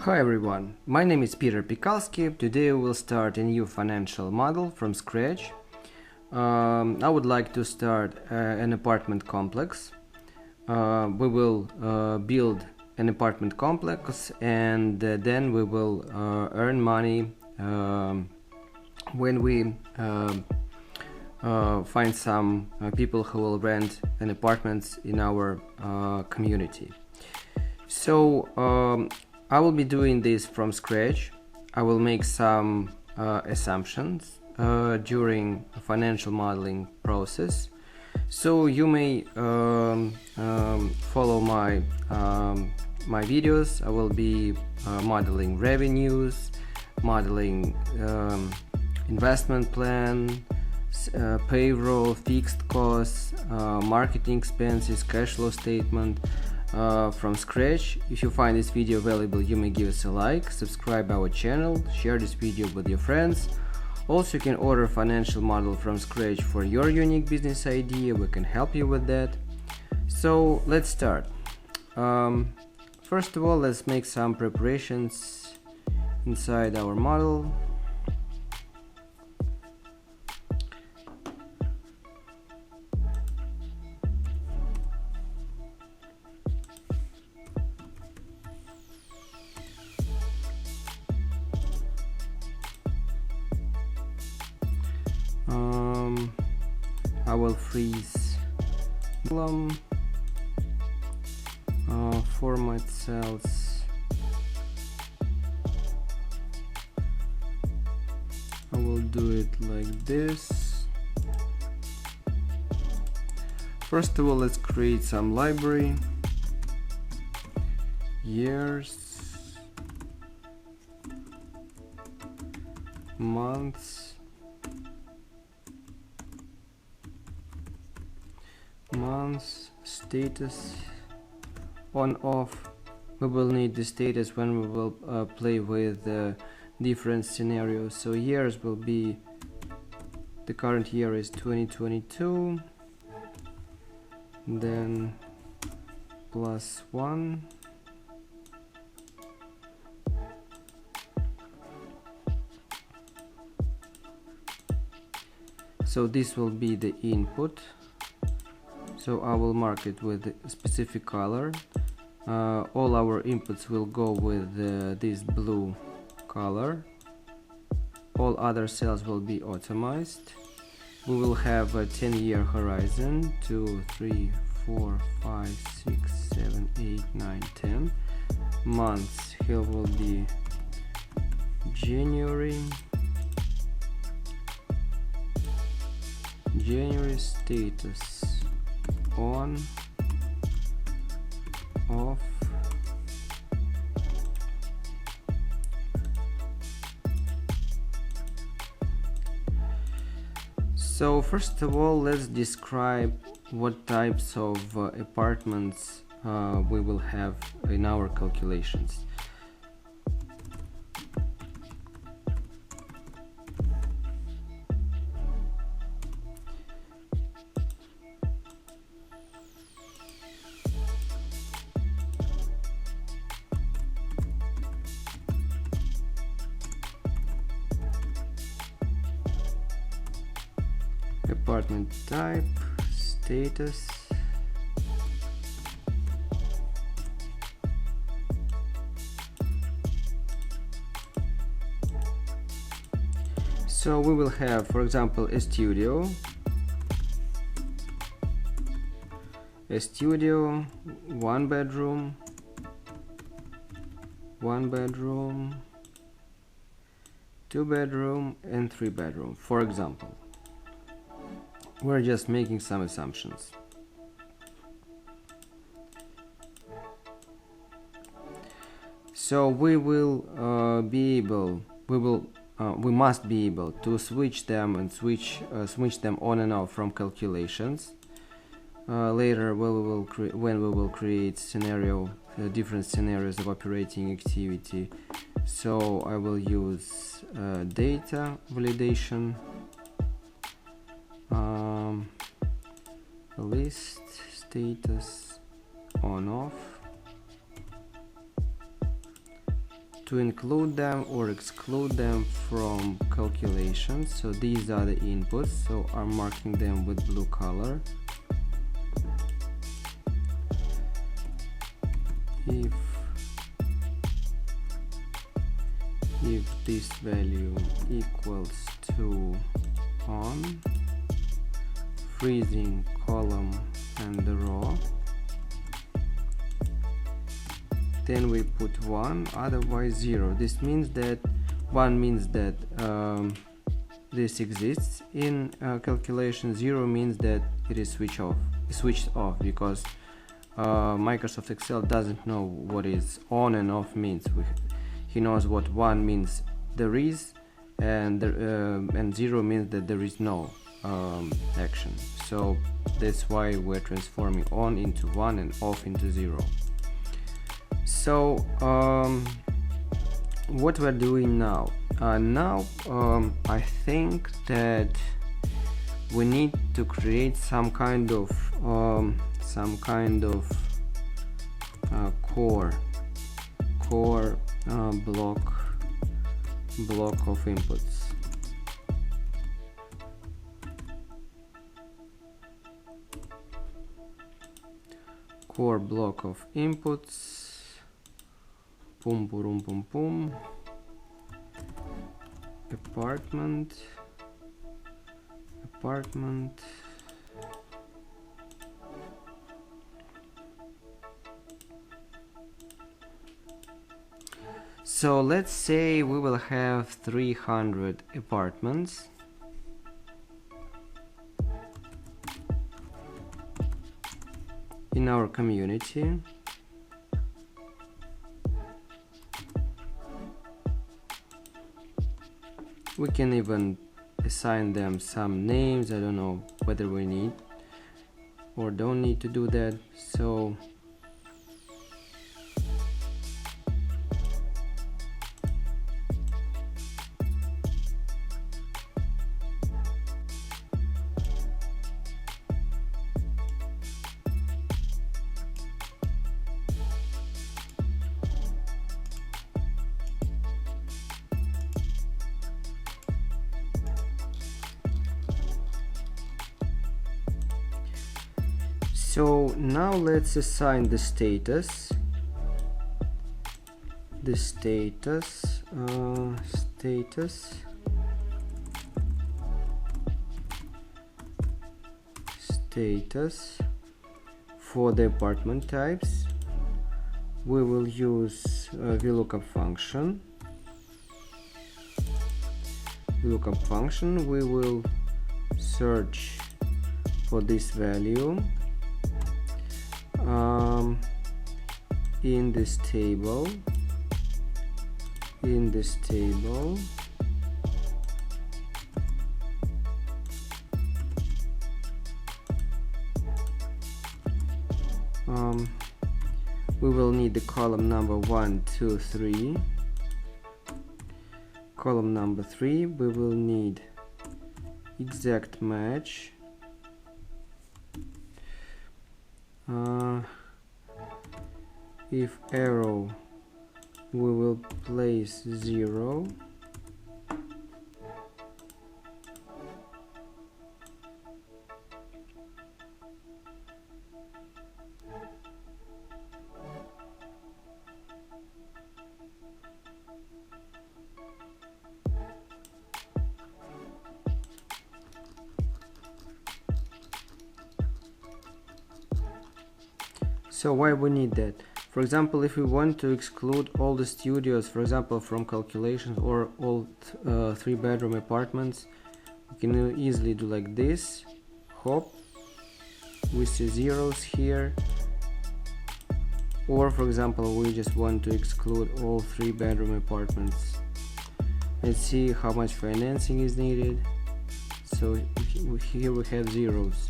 Hi everyone, my name is piterpakulski. Today we will start a new financial model from scratch. I would like to start an apartment complex. We will build an apartment complex and then we will earn money when we find some people who will rent an apartment in our community. So I will be doing this from scratch. I will make some assumptions during the financial modeling process. So you may follow my videos. I will be modeling revenues, modeling investment plan, payroll, fixed costs, marketing expenses, cash flow statement. From scratch. If you find this video valuable, you may give us a like, subscribe our channel, share this video with your friends. Also, you can order a financial model from scratch for your unique business idea. We can help you with that. So let's start. First of all, let's make some preparations inside our model. I will freeze column, format cells. I will do it like this. First of all, let's create some library. Years, months, status, on off. We will need the status when we will play with different scenarios. So years will be, the current year is 2022, then +1, so this will be the input. So I will mark it with a specific color. All our inputs will go with this blue color. All other cells will be automized. We will have a 10-year horizon, 2, 3, 4, 5, 6, 7, 8, 9, 10. Months here will be January. Status on, off, so first of all, let's describe what types of apartments we will have in our calculations. Apartment type, status, so we will have, for example, a studio, one bedroom, two bedroom, and three bedroom, for example. We're just making some assumptions. So we will we must be able to switch them and switch them on and off from calculations. Later, when we will create different scenarios of operating activity. So I will use data validation. List status on off, to include them or exclude them from calculations. So these are the inputs, so I'm marking them with blue color. If this value equals to on, freezing column and the row, then we put 1, otherwise 0. This means that 1 means that this exists in calculation, 0 means that it is switched off, because Microsoft Excel doesn't know what is on and off means. He knows what 1 means there is, and 0 means that there is no action. So that's why we're transforming on into 1 and off into 0. So what we're doing now? I think that we need to create some kind of core block of inputs. Core block of inputs. Pum pum pum pum. Apartment. So let's say we will have 300 apartments. In our community. We can even assign them some names. I don't know whether we need or don't need to do that. So now let's assign the status. Status for the apartment types. We will use VLOOKUP function. We will search for this value in this table. We will need the column number 1, 2, 3. Column number 3, we will need exact match. If arrow, we will place 0. So why we need that? For example, if we want to exclude all the studios, for example, from calculations, or all 3-bedroom apartments, we can easily do like this. Hop, we see zeros here. Or for example, we just want to exclude all 3-bedroom apartments. Let's see how much financing is needed. So here we have zeros.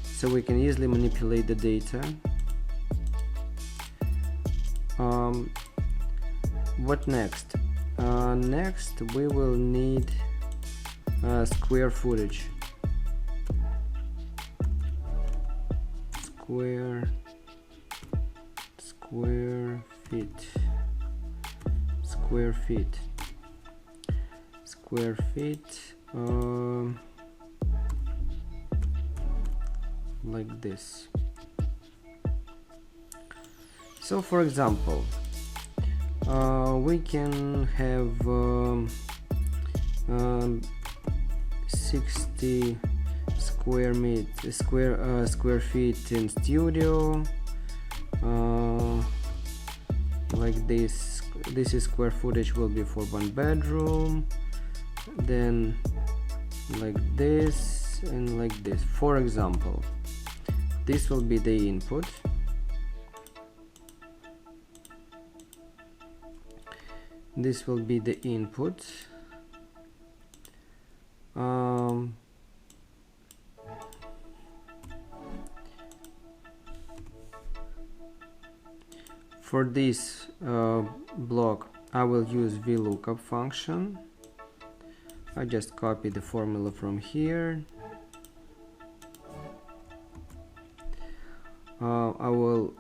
So we can easily manipulate the data. What next? Next we will need square footage. Square feet. square feet. Like this. So for example, we can have 60 square feet in studio, like this. This is square footage will be for one bedroom, then like this and like this. For example, this will be the input. This will be the input. For this block, I will use VLOOKUP function. I just copy the formula from here. I will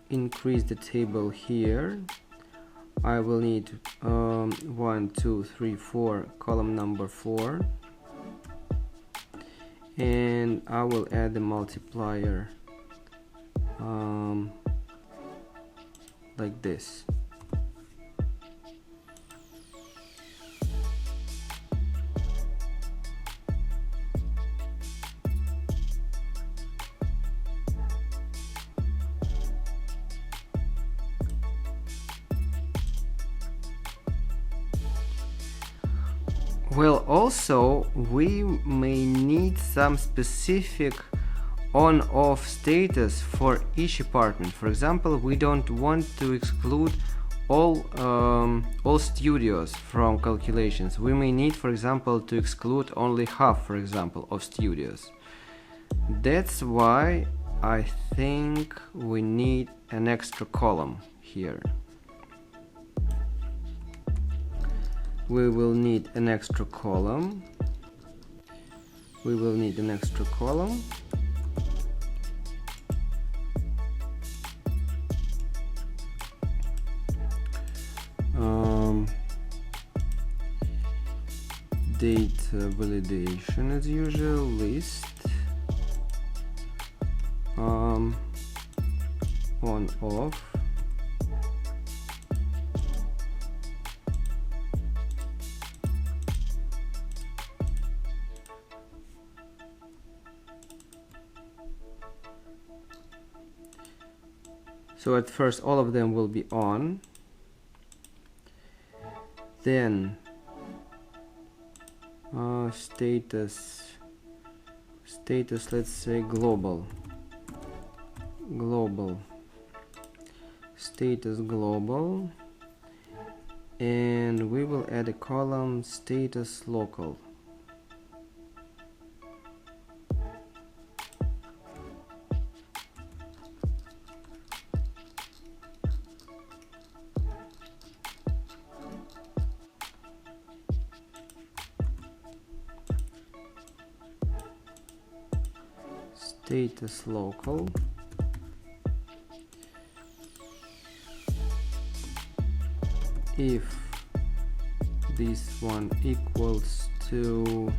increase the table here. I will need 1, 2, 3, 4, column number 4, and I will add the multiplier like this. Well, also we may need some specific on-off status for each apartment. For example, we don't want to exclude all studios from calculations. We may need, for example, to exclude only half, for example, of studios. That's why I think we need an extra column here. We will need an extra column. Date validation as usual, list, on off, so at first all of them will be on, then status, let's say global, status global, and we will add a column status local. Status local, if this one equals to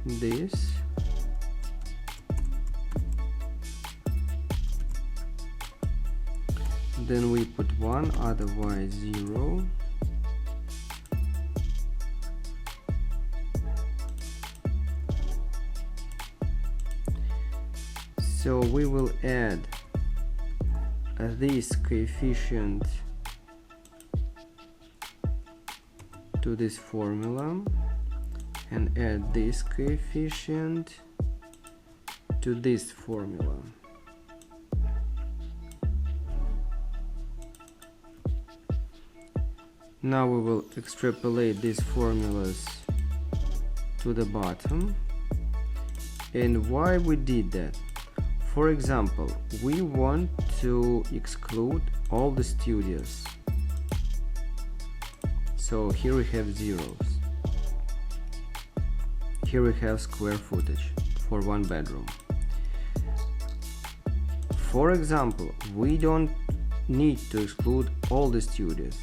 this, then we put 1, otherwise 0. So we will add this coefficient to this formula and add this coefficient to this formula. Now we will extrapolate these formulas to the bottom. And why we did that? For example, we want to exclude all the studios. So here we have zeros. Here we have square footage for one bedroom. For example, we don't need to exclude all the studios.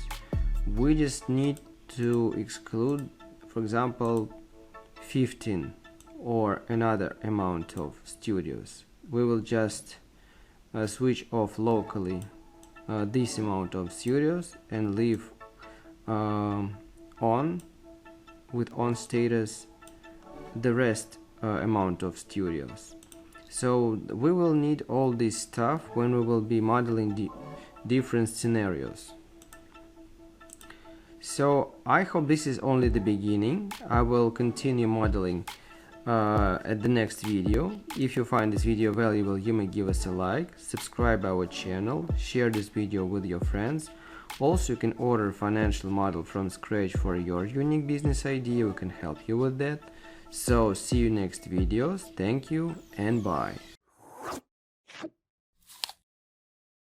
We just need to exclude, for example, 15 or another amount of studios. We will just switch off locally this amount of studios and leave on with on status the rest amount of studios. So we will need all this stuff when we will be modeling different scenarios. So I hope this is only the beginning. I will continue modeling at the next video. If you find this video valuable, you may give us a like, subscribe our channel, share this video with your friends. Also, you can order financial model from scratch for your unique business idea. We can help you with that. So see you next videos. Thank you and bye.